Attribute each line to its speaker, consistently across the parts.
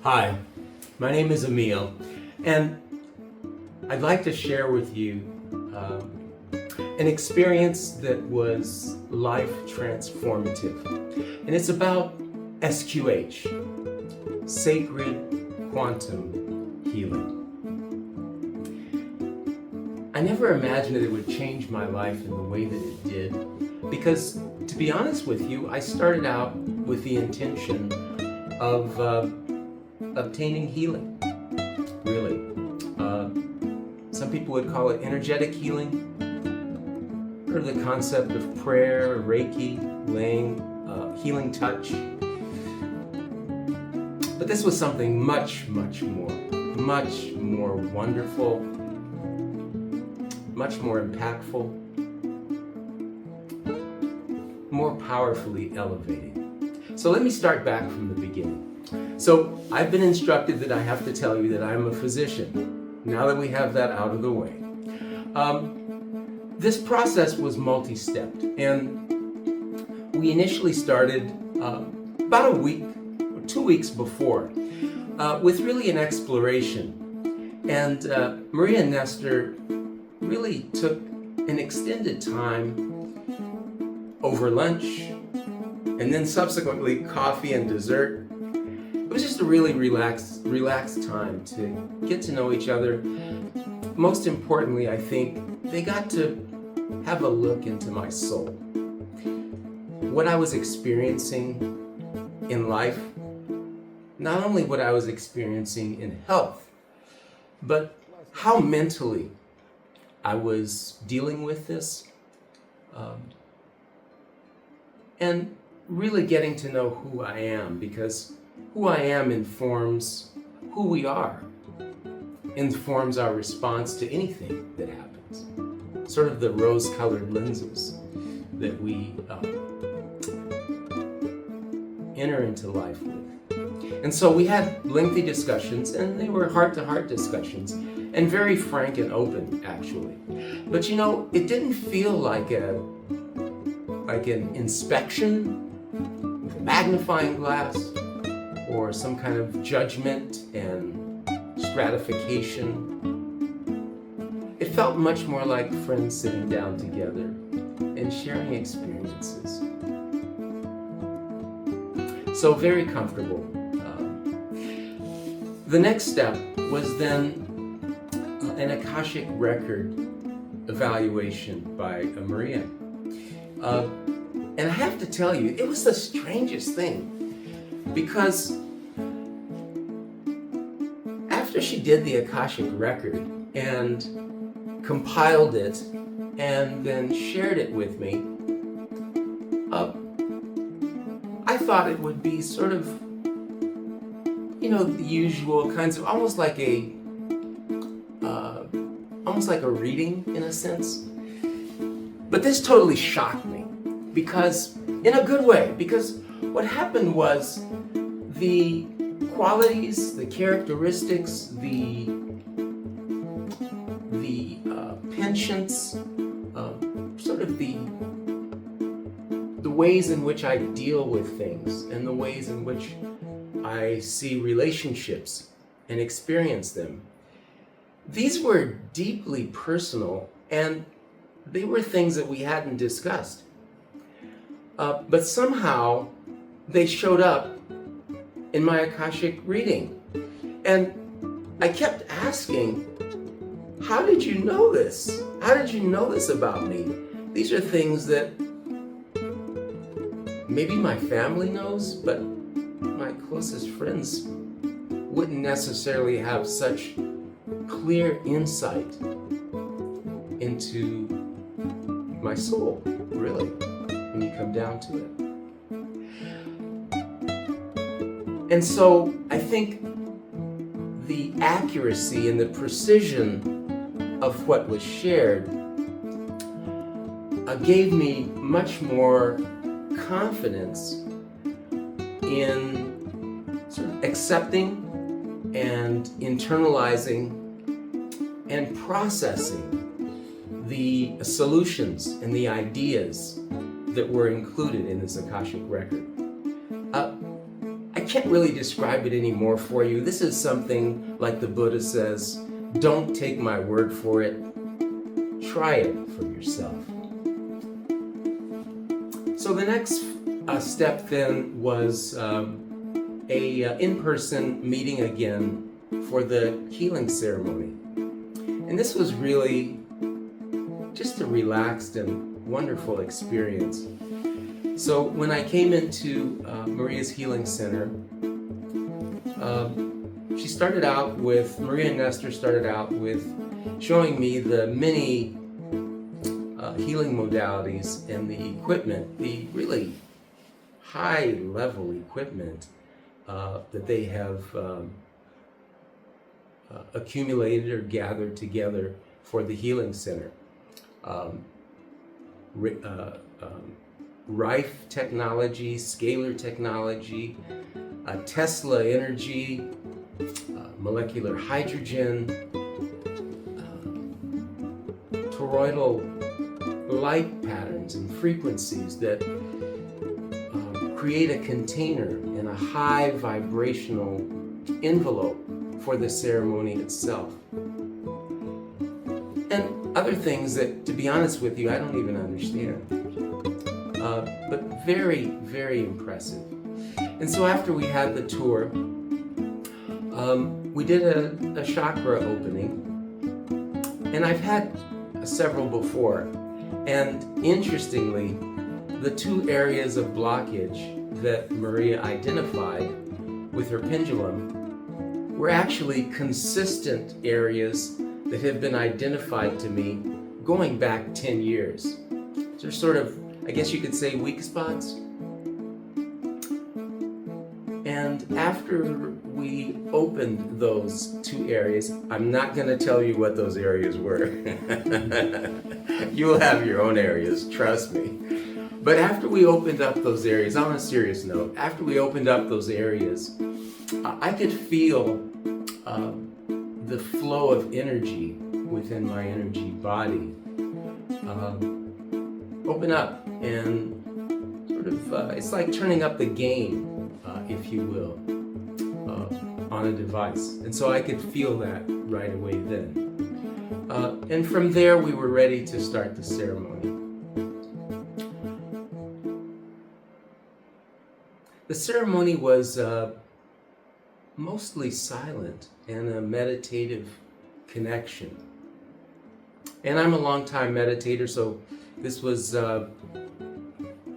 Speaker 1: Hi, my name is Amir, and I'd like to share with you an experience that was life transformative. And it's about SQH, Sacred Quantum Healing. I never imagined that it would change my life in the way that it did, because to be honest with you, I started out with the intention of obtaining healing, really. Some people would call it energetic healing, or the concept of prayer, Reiki, laying, healing touch. But this was something much more wonderful, much more impactful, more powerfully elevating. So let me start back from the beginning. So I've been instructed that I have to tell you that I'm a physician, now that we have that out of the way. This process was multi-stepped, and we initially started about a week or 2 weeks before with really an exploration. And Maria and Nestor really took an extended time over lunch and then subsequently coffee and dessert. It was just a really relaxed time to get to know each other. Most importantly, I think they got to have a look into my soul. What I was experiencing in life, not only what I was experiencing in health, but how mentally I was dealing with this, and really getting to know who I am, because who I am informs who we are, informs our response to anything that happens. Sort of the rose-colored lenses that we enter into life with. And so we had lengthy discussions, and they were heart-to-heart discussions, and very frank and open, actually. But you know, it didn't feel like an inspection with a magnifying glass, or some kind of judgment and stratification. It felt much more like friends sitting down together and sharing experiences. So very comfortable. The next step was then an Akashic record evaluation by Maria. And I have to tell you, it was the strangest thing, because after she did the Akashic record and compiled it and then shared it with me, I thought it would be sort of, the usual kinds of, almost like a reading in a sense. But this totally shocked me, because, in a good way, because what happened was the qualities, the characteristics, the penchants, sort of the ways in which I deal with things, and the ways in which I see relationships and experience them. These were deeply personal, and they were things that we hadn't discussed. But somehow they showed up in my Akashic reading. And I kept asking, how did you know this? How did you know this about me? These are things that maybe my family knows, but my closest friends wouldn't necessarily have such clear insight into my soul, really, when you come down to it. And so I think the accuracy and the precision of what was shared gave me much more confidence in sort of accepting and internalizing and processing the solutions and the ideas that were included in this Akashic record. I can't really describe it anymore for you. This is something like the Buddha says, don't take my word for it. Try it for yourself. So the next step then was a in-person meeting again for the healing ceremony. And this was really just a relaxed and wonderful experience. So when I came into Maria's Healing Center, Maria and Nestor started out with showing me the many healing modalities and the equipment, the really high-level equipment that they have accumulated or gathered together for the Healing Center. Rife technology, scalar technology, Tesla energy, molecular hydrogen, toroidal light patterns and frequencies that create a container and a high vibrational envelope for the ceremony itself. And other things that, to be honest with you, I don't even understand. But very, very impressive. And so after we had the tour, we did a chakra opening. And I've had several before. And interestingly, the two areas of blockage that Maria identified with her pendulum were actually consistent areas that have been identified to me going back 10 years. They're sort of, I guess you could say, weak spots. And after we opened those two areas, I'm not going to tell you what those areas were. You'll have your own areas, trust me. But after we opened up those areas, on a serious note, after we opened up those areas, I could feel the flow of energy within my energy body open up, and sort of, it's like turning up the gain, if you will, on a device. And so I could feel that right away then. And from there, we were ready to start the ceremony. The ceremony was mostly silent and a meditative connection. And I'm a long-time meditator, so this was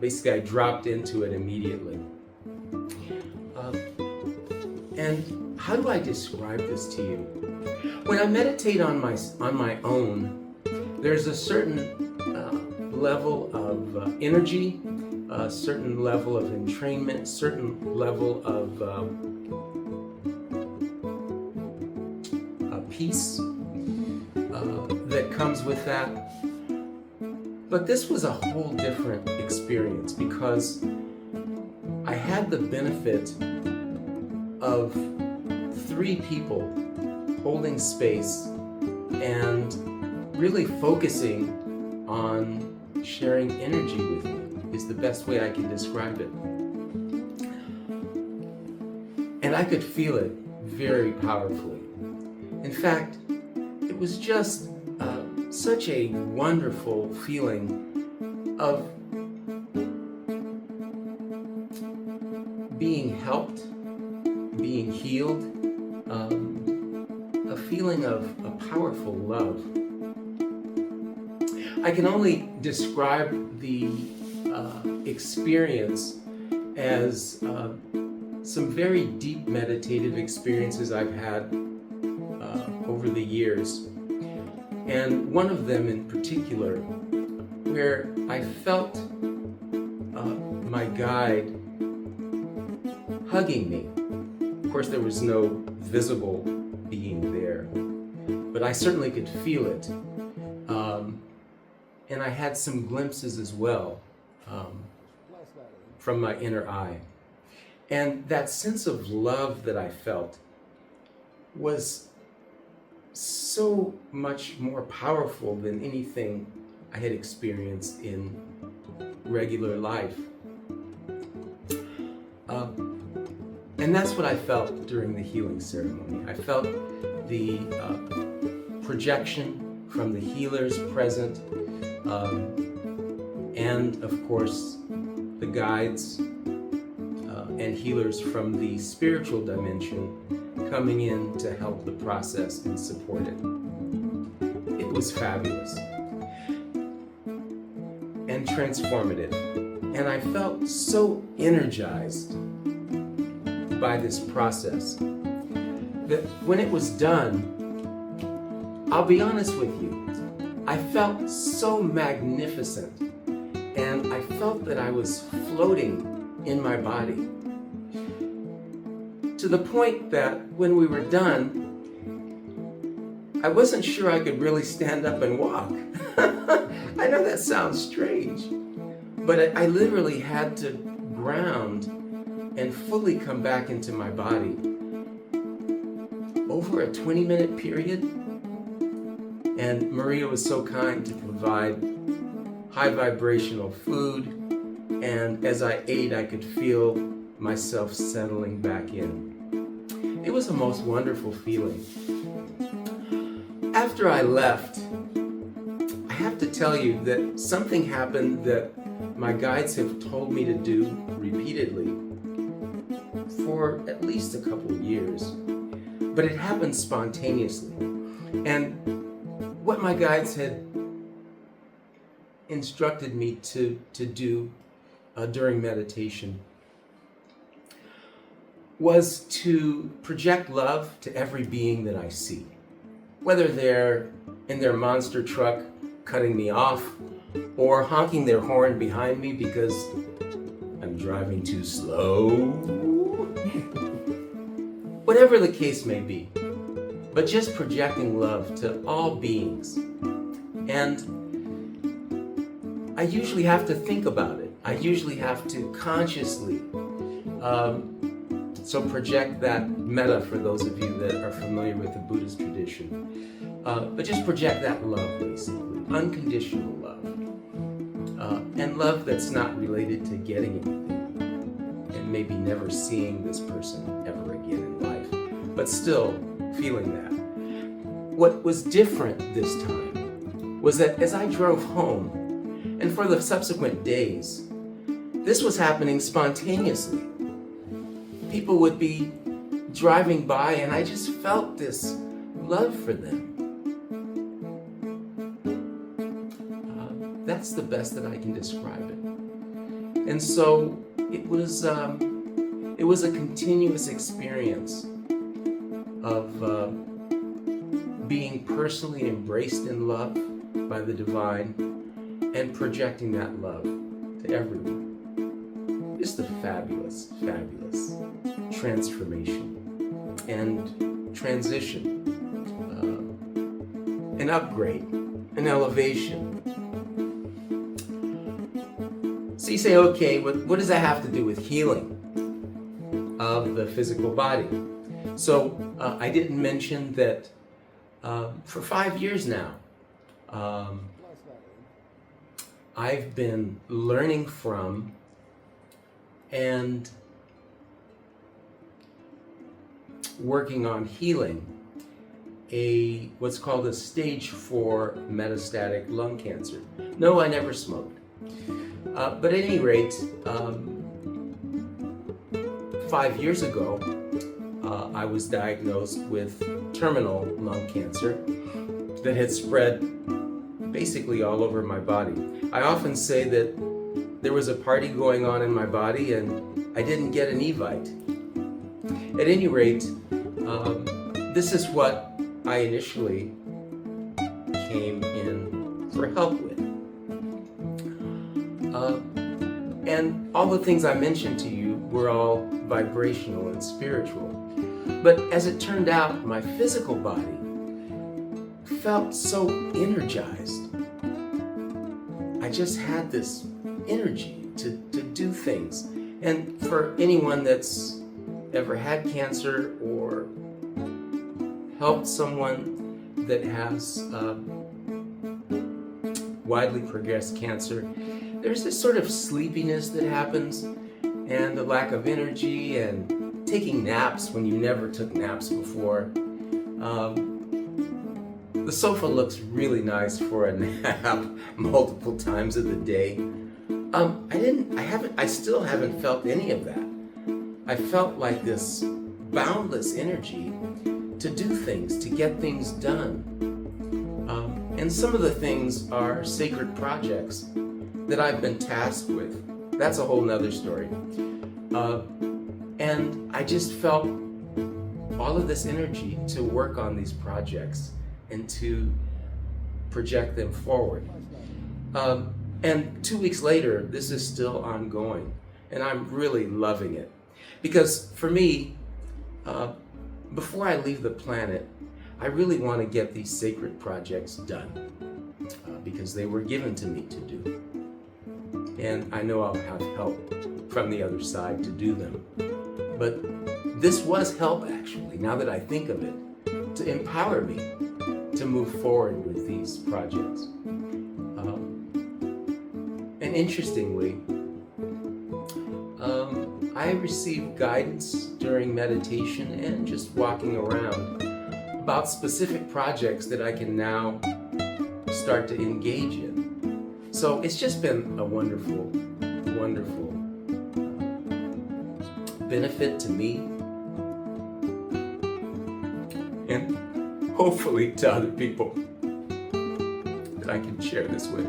Speaker 1: basically I dropped into it immediately. And how do I describe this to you? When I meditate on my own, there's a certain level of energy, a certain level of entrainment, certain level of peace that comes with that. But this was a whole different experience because I had the benefit of 3 people holding space and really focusing on sharing energy with me is the best way I can describe it. And I could feel it very powerfully. In fact, it was just such a wonderful feeling of being helped, being healed, a feeling of a powerful love. I can only describe the experience as some very deep meditative experiences I've had over the years. And one of them in particular, where I felt my guide hugging me. Of course, there was no visible being there, but I certainly could feel it. And I had some glimpses as well from my inner eye. And that sense of love that I felt was so much more powerful than anything I had experienced in And that's what I felt during the healing ceremony. I felt the projection from the healers present, and of course the guides and healers from the spiritual dimension coming in to help the process and support it. It was fabulous and transformative, and I felt so energized by this process that when it was done, I'll be honest with you, I felt so magnificent, and I felt that I was floating in my body, to the point that when we were done, I wasn't sure I could really stand up and walk. I know that sounds strange, but I literally had to ground and fully come back into my body over a 20-minute period. And Maria was so kind to provide high vibrational food, and as I ate, I could feel myself settling back in. It was a most wonderful feeling. After I left, I have to tell you that something happened that my guides have told me to do repeatedly for at least a couple of years, but it happened spontaneously. And what my guides had instructed me to do during meditation was to project love to every being that I see, whether they're in their monster truck cutting me off or honking their horn behind me because I'm driving too slow. Whatever the case may be, but just projecting love to all beings. And I usually have to think about it. I usually have to consciously so project that metta for those of you that are familiar with the Buddhist tradition. But just project that love, basically, unconditional love. And love that's not related to getting anything and maybe never seeing this person ever again in life, but still feeling that. What was different this time was that as I drove home, and for the subsequent days, this was happening spontaneously. People would be driving by and I just felt this love for them. That's the best that I can describe it. And so it was a continuous experience of being personally embraced in love by the divine and projecting that love to everyone. Just a fabulous, fabulous transformation and transition, an upgrade, an elevation. So you say, okay, what does that have to do with healing of the physical body? So I didn't mention that for 5 years now, I've been learning from and working on healing what's called a stage 4 metastatic lung cancer. No, I never smoked. But at any rate, 5 years ago, I was diagnosed with terminal lung cancer that had spread basically all over my body. I often say that there was a party going on in my body and I didn't get an Evite. At any rate, this is what I initially came in for help with. And all the things I mentioned to you were all vibrational and spiritual. But as it turned out, my physical body felt so energized. I just had this energy to do things. And for anyone that's ever had cancer or helped someone that has widely progressed cancer, there's this sort of sleepiness that happens and a lack of energy and taking naps when you never took naps before. The sofa looks really nice for a nap multiple times of the day. I still haven't felt any of that. I felt like this boundless energy to do things, to get things done. And some of the things are sacred projects that I've been tasked with. That's a whole nother story. And I just felt all of this energy to work on these projects and to project them forward. And 2 weeks later, this is still ongoing, and I'm really loving it. Because for me, before I leave the planet, I really want to get these sacred projects done because they were given to me to do. And I know I'll have help from the other side to do them. But this was help, actually, now that I think of it, to empower me to move forward with these projects. And interestingly, I received guidance during meditation and just walking around about specific projects that I can now start to engage in. So it's just been a wonderful, wonderful benefit to me and hopefully to other people that I can share this with.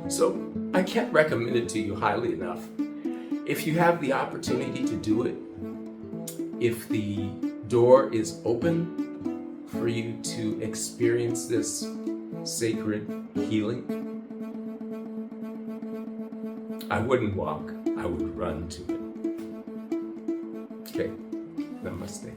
Speaker 1: So I can't recommend it to you highly enough. If you have the opportunity to do it, if the door is open for you to experience this sacred healing, I wouldn't walk, I would run to it. Okay, namaste.